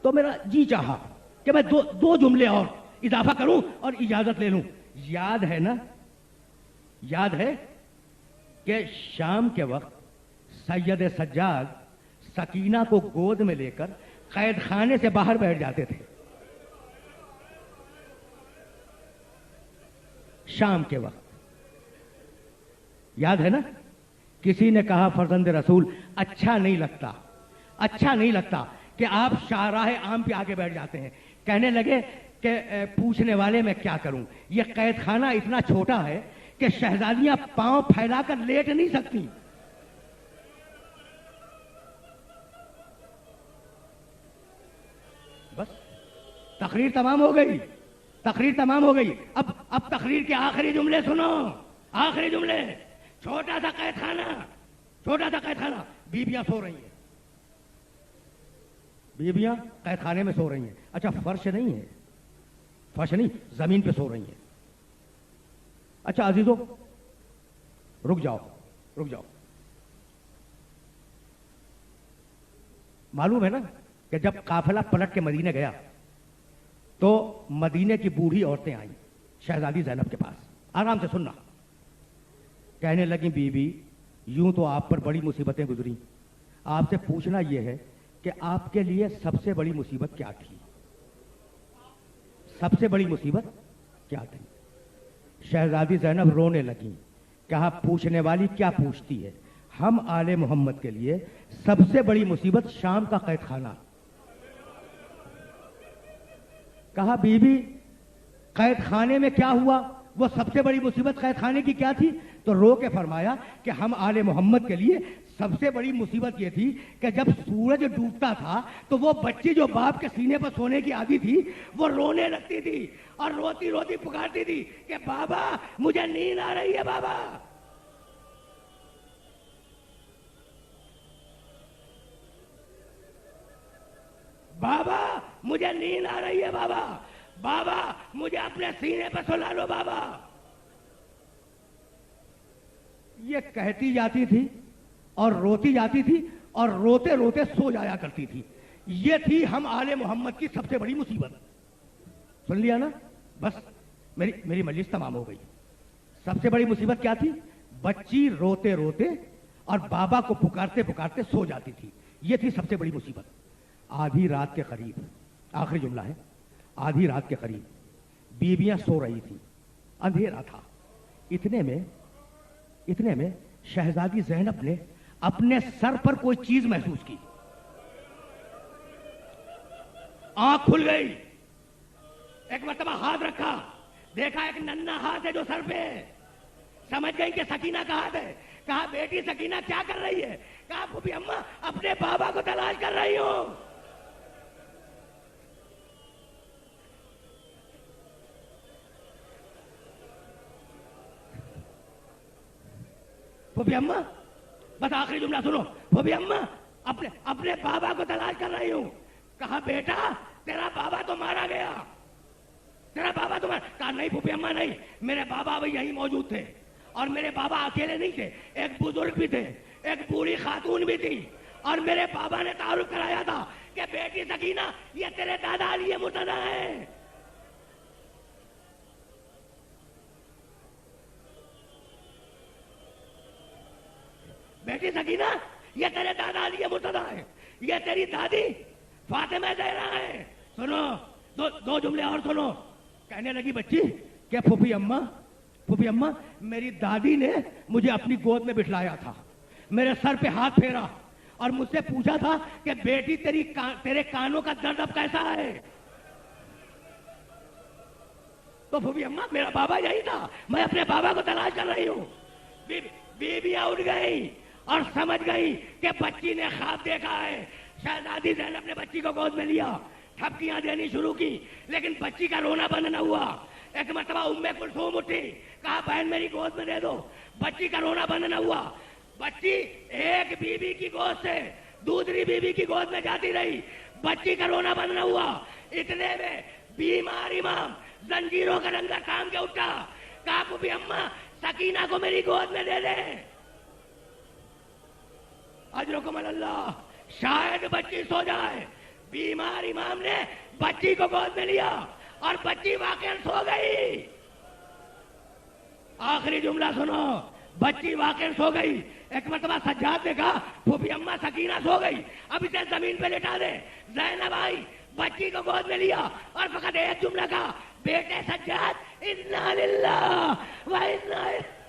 تو میرا جی چاہا کہ میں دو جملے اور اضافہ کروں اور اجازت لے لوں. یاد ہے نا, یاد ہے کہ شام کے وقت سید سجاد سکینہ کو گود میں لے کر قید خانے سے باہر بیٹھ جاتے تھے شام کے وقت. یاد ہے نا, کسی نے کہا فرزند رسول اچھا نہیں لگتا کہ آپ شاہراہ عام پہ آگے بیٹھ جاتے ہیں. کہنے لگے کہ پوچھنے والے میں کیا کروں, یہ قید خانہ اتنا چھوٹا ہے کہ شہزادیاں پاؤں پھیلا کر لیٹ نہیں سکتی. بس تقریر تمام ہو گئی. اب تقریر کے آخری جملے سنو, آخری جملے. چھوٹا سا قید خانہ, بیبیاں سو رہی ہیں, بیبیاں قید خانے میں سو رہی ہیں. اچھا فرش نہیں, زمین پہ سو رہی ہیں. اچھا عزیزو رک جاؤ. معلوم ہے نا کہ جب قافلہ پلٹ کے مدینے گیا تو مدینے کی بوڑھی عورتیں آئیں شہزادی زینب کے پاس. آرام سے سننا. کہنے لگیں بی بی یوں تو آپ پر بڑی مصیبتیں گزری, آپ سے پوچھنا یہ ہے کہ آپ کے لیے سب سے بڑی مصیبت کیا تھی, سب سے بڑی مصیبت کیا تھی. شہزادی زینب رونے لگیں. کہا پوچھنے والی کیا پوچھتی ہے, ہم آل محمد کے لیے سب سے بڑی مصیبت شام کا قید خانہ. کہا بی بی قید خانے میں کیا ہوا, وہ سب سے بڑی مصیبت قید خانے کی کیا تھی؟ تو رو کے فرمایا کہ ہم آل محمد کے لیے سب سے بڑی مصیبت یہ تھی کہ جب سورج ڈوبتا تھا تو وہ بچی جو باپ کے سینے پر سونے کی عادی تھی وہ رونے لگتی تھی اور روتی روتی پکارتی تھی کہ بابا مجھے نیند آ رہی ہے, بابا مجھے نیند آ رہی ہے, بابا مجھے اپنے سینے پہ سلا لو بابا. یہ کہتی جاتی تھی اور روتی جاتی تھی اور روتے روتے سو جایا کرتی تھی. یہ تھی ہم آل محمد کی سب سے بڑی مصیبت. سن لیا نا, بس میری مجلس تمام ہو گئی. سب سے بڑی مصیبت کیا تھی؟ بچی روتے روتے اور بابا کو پکارتے پکارتے سو جاتی تھی. یہ تھی سب سے بڑی مصیبت. آدھی رات کے قریب, آخری جملہ ہے, آدھی رات کے قریب بیویاں سو رہی تھی, اندھیرا تھا. اتنے میں شہزادی زینب نے اپنے سر پر کوئی چیز محسوس کی. آنکھ کھل گئی, ایک مرتبہ ہاتھ رکھا, دیکھا ایک ننھا ہاتھ ہے جو سر پہ. سمجھ گئی کہ سکینہ کا ہاتھ ہے. کہا بیٹی سکینہ کیا کر رہی ہے؟ کہا پھوپھی اماں اپنے بابا کو تلاش کر رہی ہوں. پھوپھی اماں بس آخری جملہ سنو. پھوپھی اماں اپنے بابا کو تلاش کر رہی ہوں. کہا بیٹا تیرا بابا تو مارا گیا, کہا نہیں پھوپھی اماں نہیں, میرے بابا بھی یہیں موجود تھے اور میرے بابا اکیلے نہیں تھے, ایک بزرگ بھی تھے, ایک بوڑھی خاتون بھی تھی, اور میرے بابا نے تعارف کرایا تھا کہ بیٹی سکینہ یہ تیرے دادا علی مرتضیٰ ہے. بیٹی سکینہ یہ تیرے دادا علی مرتضیٰ ہے, یہ تیری دادی فاطمہ زہرا ہے. سنو دو جملے اور سنو. کہنے لگی بچی کہ پھوپھی اماں میری دادی نے مجھے اپنی گود میں بٹھلایا تھا, میرے سر پہ ہاتھ پھیرا اور مجھ سے پوچھا تھا کہ بیٹی تیرے کانوں کا درد اب کیسا ہے؟ تو پھوپھی اماں میرا بابا یہی تھا, میں اپنے بابا کو تلاش کر رہی ہوں. بیویاں اٹھ گئی اور سمجھ گئی کہ بچی نے خواب دیکھا ہے. شہزادی زینب نے بچی کو گود میں لیا, ٹھپکیاں دینی شروع کی, لیکن بچی کا رونا بند نہ ہوا. ایک مرتبہ ام کلثوم اٹھی, کہا بہن میری گود میں دے دو. بچی کا رونا بند نہ ہوا. بچی ایک بیوی کی گود سے دوسری بیوی کی گود میں جاتی رہی, بچی کا رونا بند نہ ہوا. اتنے میں بیمار امام زنجیروں کا لنگر کام کے اٹھا. کہا پھوپھی اماں سکینہ کو میری گود میں دے دے. اجرکم اللہ. شاید بچی سو جائے, بیمار امام نے بچی کو گود میں لیا اور بچی واقعا سو گئی. آخری جملہ سنو, بچی واقعا سو گئی. ایک مرتبہ سجاد نے کہا پھوپھی اماں سکینہ سو گئی, اب اسے زمین پہ لٹا دے. زینب آئی, بچی کو گود میں لیا اور فقط ایک جملہ کہا, بیٹے سجاد انا للہ و انا الیہ